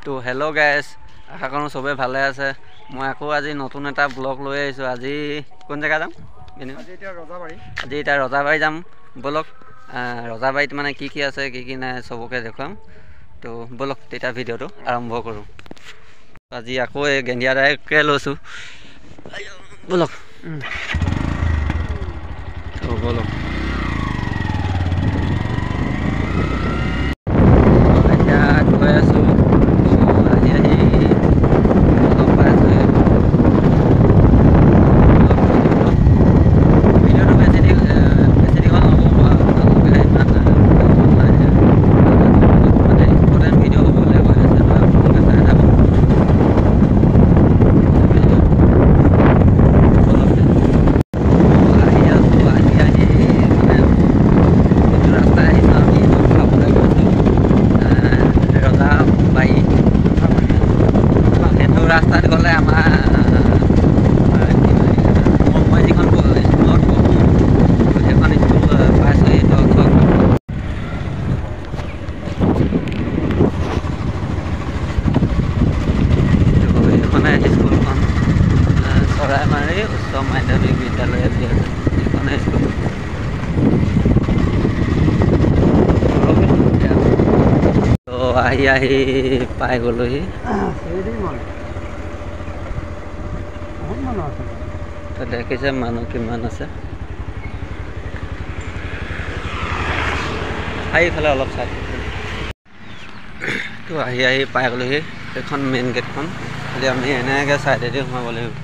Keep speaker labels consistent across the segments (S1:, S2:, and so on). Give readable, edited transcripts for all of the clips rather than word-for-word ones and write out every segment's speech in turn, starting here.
S1: তো hello' guys, আশা কৰোঁ চবেই ভালে আছে। মই আকৌ আজি নতুন এটা ব্লগ লৈ আহিছোঁ। আজি কোন জেগা যাম? আজি এতিয়া ৰজাবাৰী যাম। ব'লক ৰজাবাৰীত মানে কি কি আছে কি কি নাই চবকে দেখুৱাম। তো ব'লক তেতিয়া ভিডিঅ'টো আৰম্ভ কৰোঁ। আজি আকৌ এই গেণ্ডিয়া দাইকে লৈছোঁ। ব'লক তো ব'লক এতিয়া গৈ আছোঁ। ৰাস্তাত গ'লে আমাৰ মই যিখন স্কুলত পঢ়োঁ সেইখন স্কুল পাইছোঁ। এইখনে স্কুলখন চৰাইমাৰী উচ্চ মাধ্যমিক বিদ্যালয় বুলি আছে। এইখনে স্কুল। তো আহি পাই গ'লোহি। তো দেখিছে মানুহ কিমান আছে। এইফালে অলপ চাই তো আহি পাই গ'লোহি। এইখন মেইন গেটখন। খালি আমি এনেকৈ ছাইডেদি সোমাব লাগিব।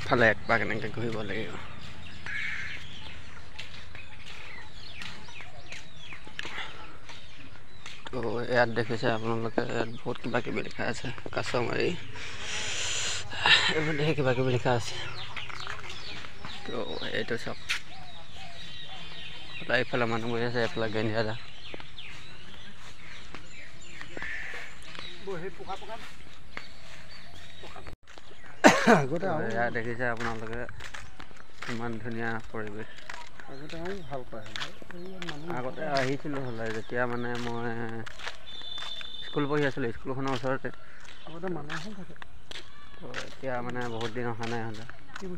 S1: ফালে একপাক এনেকৈ ঘূৰিব লাগিব। তো ইয়াত দেখিছে আপোনালোকে, ইয়াত বহুত কিবা কিবি লিখা আছে। কাছমাৰী এইবোৰ ধেৰ কিবা কিবি লিখা আছে। তো এইটো চাওক, এইফালে মানুহ বহি আছে, এইফালে গেণ্ডিয়া দা। ইয়াত দেখিছে আপোনালোকে ইমান ধুনীয়া পৰিৱেশ। আগতে আহিছিলোঁ হ'লে, যেতিয়া মানে মই স্কুল পঢ়ি আছিলোঁ স্কুলখনৰ ওচৰতে। তো এতিয়া মানে বহুত দিন অহা নাই হ'লে,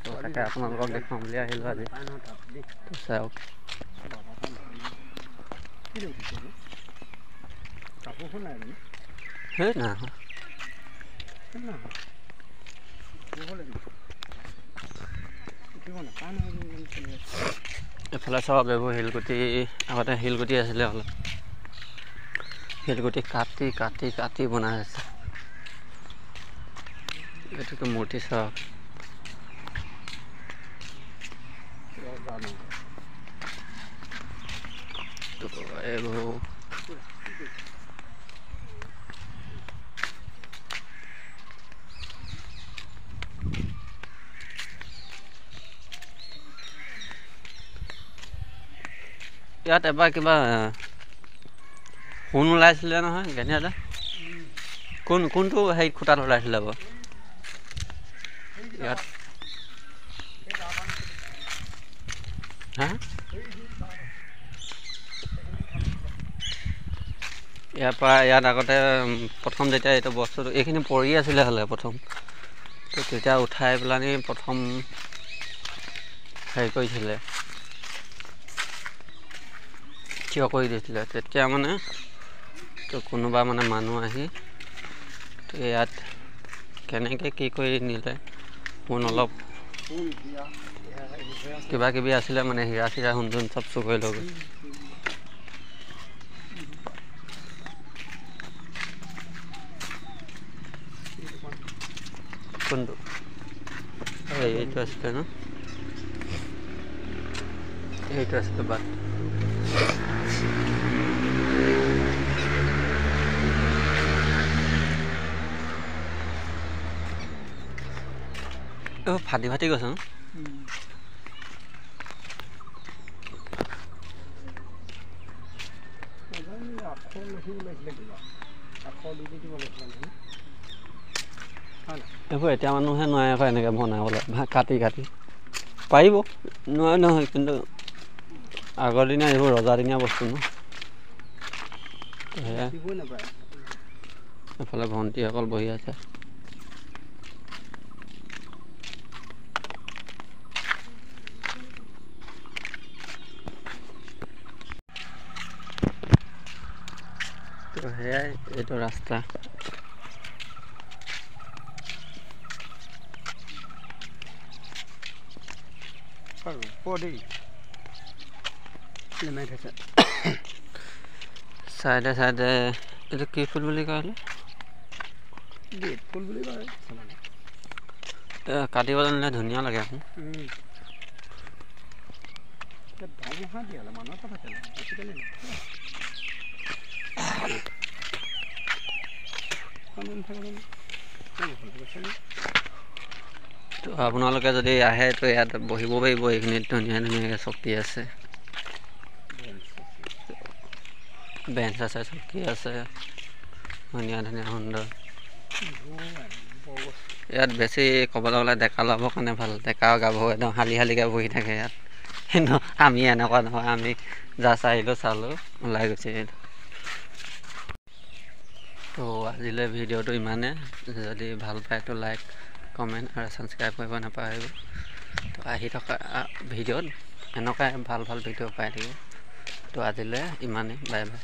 S1: তো তাকে আপোনালোকক দেখুৱাম বুলি আহিলোঁ আজি। তো চাওক সেই নাই এফালে চব এইবোৰ শিলগুটি। আগতে শিলগুটি আছিলে অলপ, শিলগুটি কাটি কাটি কাটি বনাই আছে। এইটোতো মূৰ্তি চাওক। এইবোৰ ইয়াত এবাৰ কিবা সোণ ওলাইছিলে নহয় গেণ্ডিয়া দা। কোনটো হেৰি খুটাত ওলাইছিলে বাৰু ইয়াত? হা, ইয়াত আগতে প্ৰথম যেতিয়া এইটো বস্তুটো এইখিনি পৰি আছিলে হ'লে প্ৰথম, তো তেতিয়া উঠাই পেলানি প্ৰথম হেৰি কৰিছিলে, থিয় কৰি দিছিলে। তেতিয়া মানে তো কোনোবা মানে মানুহ আহি তো ইয়াত কেনেকৈ কি কৰি নিলে, সোণ অলপ কিবা কিবি আছিলে মানে হীৰা চিৰা সোণ চোণ চব চুৰ কৰি লৈ গ'ল। কোনটো? এইটো আছিলে ন, এইটো আছিলে বাট। ফাটি ফাটি গৈছে ন। এইবোৰ এতিয়া মানুহে নোৱাৰে আকৌ এনেকৈ বনাবলৈ, কাটি কাটি পাৰিব, নোৱাৰে নহয়। কিন্তু আগৰ দিনীয়া এইবোৰ ৰজাদিনীয়া বস্তু ন, এফালে ভণ্টিসকল বহি আছে। তো সেয়াই এইটো ৰাস্তা। চাইডে চাইডে এইটো কি ফুল বুলি কয়? ফুল বুলি কয়। কাটিব জানিলে ধুনীয়া লাগে আকৌ। তো আপোনালোকে যদি আহে তো ইয়াত বহিব পাৰিব। এইখিনিত ধুনীয়া ধুনীয়াকৈ চকী আছে, বেঞ্চ আছে, চকী আছে, ধুনীয়া ধুনীয়া সুন্দৰ। ইয়াত বেছি ক'বলৈ গ'লে ডেকা ল'বৰ কাৰণে ভাল। ডেকা গাভৰু একদম শালি শালিকৈ বহি থাকে ইয়াত। কিন্তু আমি এনেকুৱা নহয়, আমি জাষ্ট আহিলোঁ, চালোঁ, ওলাই গুচি আহিলোঁ। তো আজিলৈ ভিডিঅ'টো ইমানে। যদি ভাল পায় তো লাইক, কমেণ্ট আৰু ছাবস্ক্ৰাইব কৰিব নাপাহৰিব। তো আহি থকা ভিডিঅ'ত এনেকুৱাই ভাল ভাল ভিডিঅ' পাই থাকিব। তো আজিলৈ ইমানেই, বাই বাই।